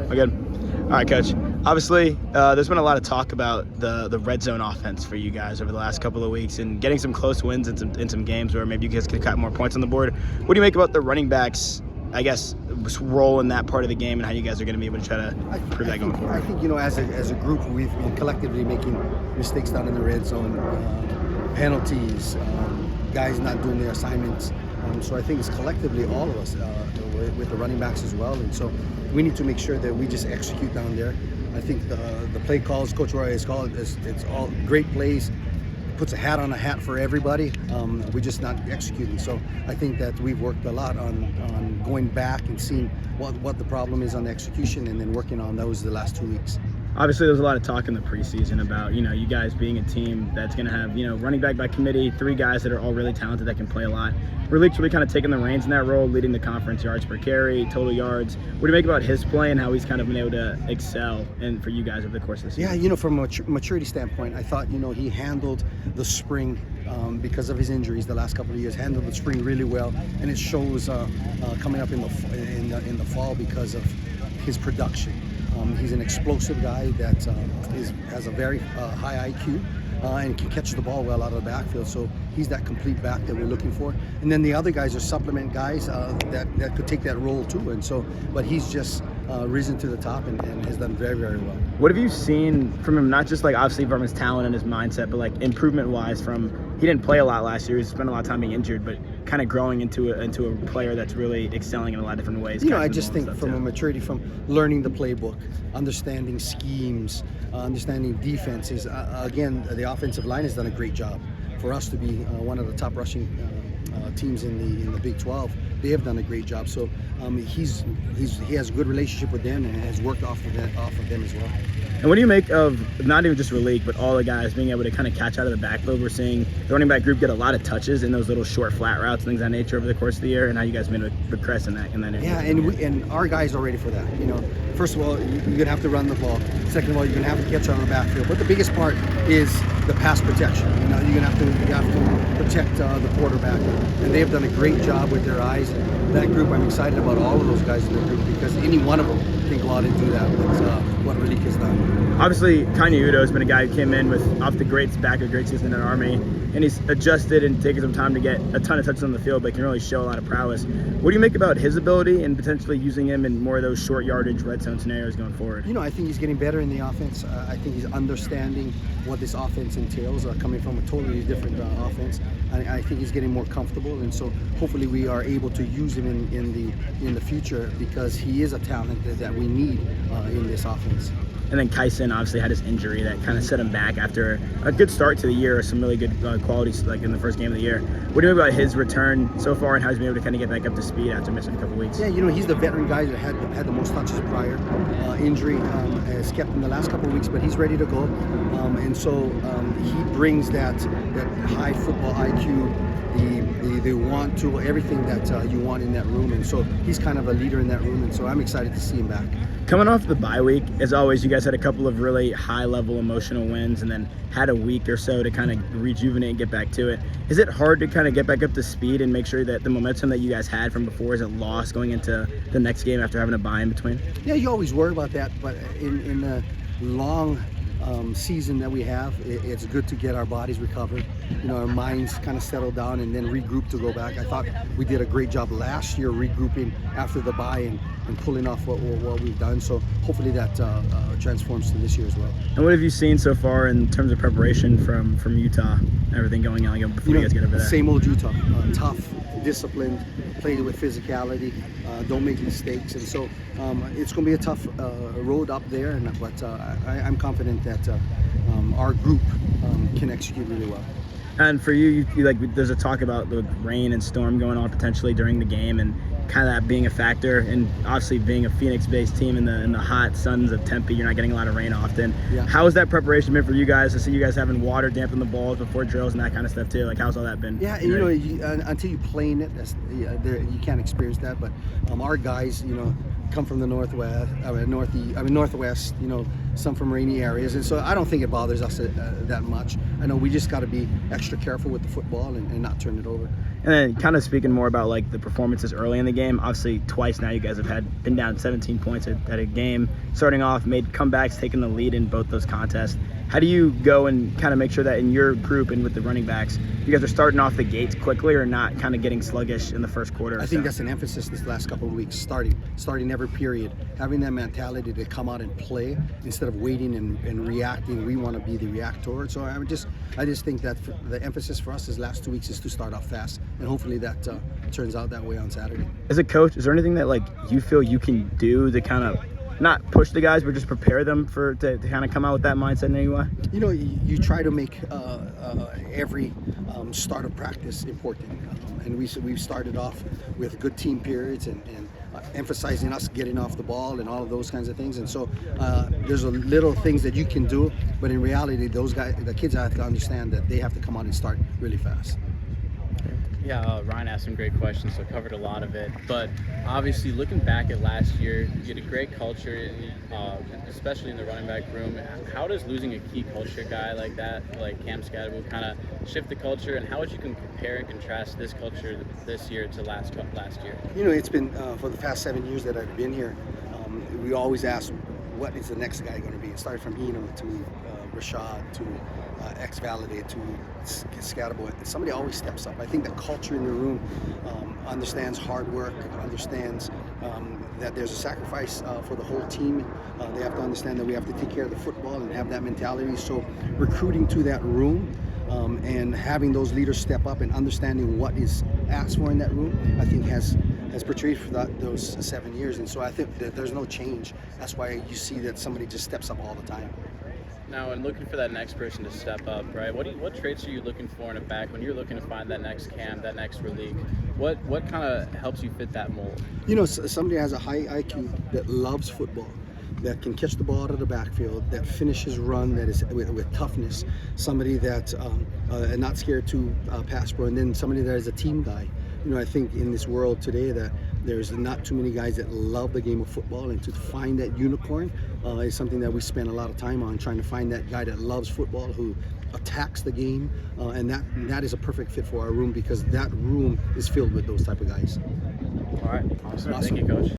We're good. All right, Coach. Obviously, there's been a lot of talk about the red zone offense for you guys over the last couple of weeks and getting some close wins in some games where maybe you guys could cut more points on the board. What do you make about the running backs, I guess, role in that part of the game and how you guys are going to be able to try to improve that going forward? I think, as a group, we've been collectively making mistakes down in the red zone, penalties, guys not doing their assignments. So I think it's collectively all of us with the running backs as well. And so we need to make sure that we just execute down there. I think the play calls Coach Roy has called, it's all great plays, puts a hat on a hat for everybody. We're just not executing. So I think that we've worked a lot on going back and seeing what the problem is on the execution and then working on those the last 2 weeks. Obviously, there's a lot of talk in the preseason about, you guys being a team that's going to have, running back by committee, 3 guys that are all really talented that can play a lot. Relik's really kind of taking the reins in that role, leading the conference yards per carry, total yards. What do you make about his play and how he's kind of been able to excel and for you guys over the course of the season? Yeah, from a maturity standpoint, I thought, he handled the spring because of his injuries the last couple of years, handled the spring really well, and it shows coming up in the fall because of his production. He's an explosive guy that has a very high IQ and can catch the ball well out of the backfield. So he's that complete back that we're looking for. And then the other guys are supplement guys that could take that role too. And so, but he's just risen to the top and has done very, very well. What have you seen from him? Not just obviously from his talent and his mindset, but improvement-wise from. He didn't play a lot last year. He spent a lot of time being injured, but kind of growing into a player that's really excelling in a lot of different ways. I just think from a maturity, from learning the playbook, understanding schemes, understanding defenses. Again, the offensive line has done a great job. For us to be one of the top rushing teams in the Big 12, they have done a great job. So he has a good relationship with them and has worked off of them as well. And what do you make of not even just Relik, but all the guys being able to kind of catch out of the backfield? We're seeing the running back group get a lot of touches in those little short flat routes, things of that nature over the course of the year, and how you guys have been able to progress in that area. Yeah, and our guys are ready for that. First of all, you're gonna have to run the ball. Second of all, you're gonna have to catch on the backfield. But the biggest part is the pass protection. You're gonna have to protect the quarterback, and they have done a great job with their eyes. And that group, I'm excited about all of those guys in the group because any one of them can go out and do that with what Relik has done. Obviously, Kanye Udo has been a guy who came in with off the great back of a great season in the Army, and he's adjusted and taken some time to get a ton of touches on the field, but can really show a lot of prowess. What do you make about his ability and potentially using him in more of those short yardage red zone scenarios going forward? I think he's getting better in the offense. I think he's understanding what this offense entails, coming from a totally different offense. I think he's getting more comfortable, and so hopefully we are able to use him in the future because he is a talent that we need in this offense. And then Kyson obviously had his injury that kind of set him back after a good start to the year, some really good qualities in the first game of the year. What do you think about his return so far and how he's been able to kind of get back up to speed after missing a couple of weeks? Yeah, he's the veteran guy that had the most touches prior. Injury has kept him the last couple of weeks, but he's ready to go. And so he brings that high football IQ, the want to, everything that you want in that room. And so he's kind of a leader in that room, and so I'm excited to see him back. Coming off the bye week, as always, you guys had a couple of really high-level emotional wins and then had a week or so to kind of rejuvenate and get back to it. Is it hard to kind of get back up to speed and make sure that the momentum that you guys had from before isn't lost going into the next game after having a bye in between? Yeah, you always worry about that, but in the long season that we have, it's good to get our bodies recovered, our minds kind of settle down and then regroup to go back. I thought we did a great job last year regrouping after the bye and pulling off what we've done. So hopefully that transforms to this year as well. And what have you seen so far in terms of preparation from Utah? Everything going on before you guys get over there? Same old Utah, tough, disciplined, played with physicality, don't make mistakes, and so it's going to be a tough road up there. But I'm confident that our group can execute really well. And for you, there's a talk about the rain and storm going on potentially during the game, and kind of that being a factor. And obviously, being a Phoenix-based team in the hot suns of Tempe, you're not getting a lot of rain often. Yeah. How has that preparation been for you guys? I see you guys having water dampen the balls before drills and that kind of stuff too. How's all that been? Yeah, until you play in it, you can't experience that. But our guys, come from the northwest, northwest. Some from rainy areas, and so I don't think it bothers us that much. I know we just got to be extra careful with the football and not turn it over. And then kind of speaking more about like the performances early in the game, obviously twice now you guys have been down 17 points at a game, starting off, made comebacks, taking the lead in both those contests. How do you go and kind of make sure that in your group and with the running backs, you guys are starting off the gates quickly or not kind of getting sluggish in the first quarter? I think that's an emphasis this last couple of weeks, starting every period, having that mentality to come out and play instead of waiting and reacting. We want to be the reactor. So I just think that the emphasis for us these last 2 weeks is to start off fast, and hopefully that turns out that way on Saturday. As a coach, is there anything that like you feel you can do to kind of not push the guys, but just prepare them to kind of come out with that mindset in any way? You know, you try to make every start of practice important, and we've started off with good team periods and emphasizing us getting off the ball and all of those kinds of things. And so there's a little things that you can do, but in reality, the kids have to understand that they have to come out and start really fast. Yeah, Ryan asked some great questions, so covered a lot of it. But obviously, looking back at last year, you had a great culture, especially in the running back room. How does losing a key culture guy like that, like Cam Scadaboo, kind of shift the culture? And how would you compare and contrast this culture this year to last year? You know, it's been for the past 7 years that I've been here. We always ask, what is the next guy going to be? It started from Eno to Rashad to X-Validate to Scadaboo. Somebody always steps up. I think the culture in the room understands hard work, understands that there's a sacrifice for the whole team. They have to understand that we have to take care of the football and have that mentality. So recruiting to that room and having those leaders step up and understanding what is asked for in that room, I think has portrayed for those 7 years. And so I think that there's no change. That's why you see that somebody just steps up all the time. Now, and looking for that next person to step up, right? What traits are you looking for in a back when you're looking to find that next Cam, that next Raleek? What kind of helps you fit that mold? You know, somebody has a high IQ that loves football, that can catch the ball out of the backfield, that finishes run, that is with toughness, somebody that's not scared to pass pro, and then somebody that is a team guy. You know, I think in this world today that there's not too many guys that love the game of football, and to find that unicorn is something that we spend a lot of time on, trying to find that guy that loves football, who attacks the game, and that is a perfect fit for our room, because that room is filled with those type of guys. All right, awesome. Thank you, Coach.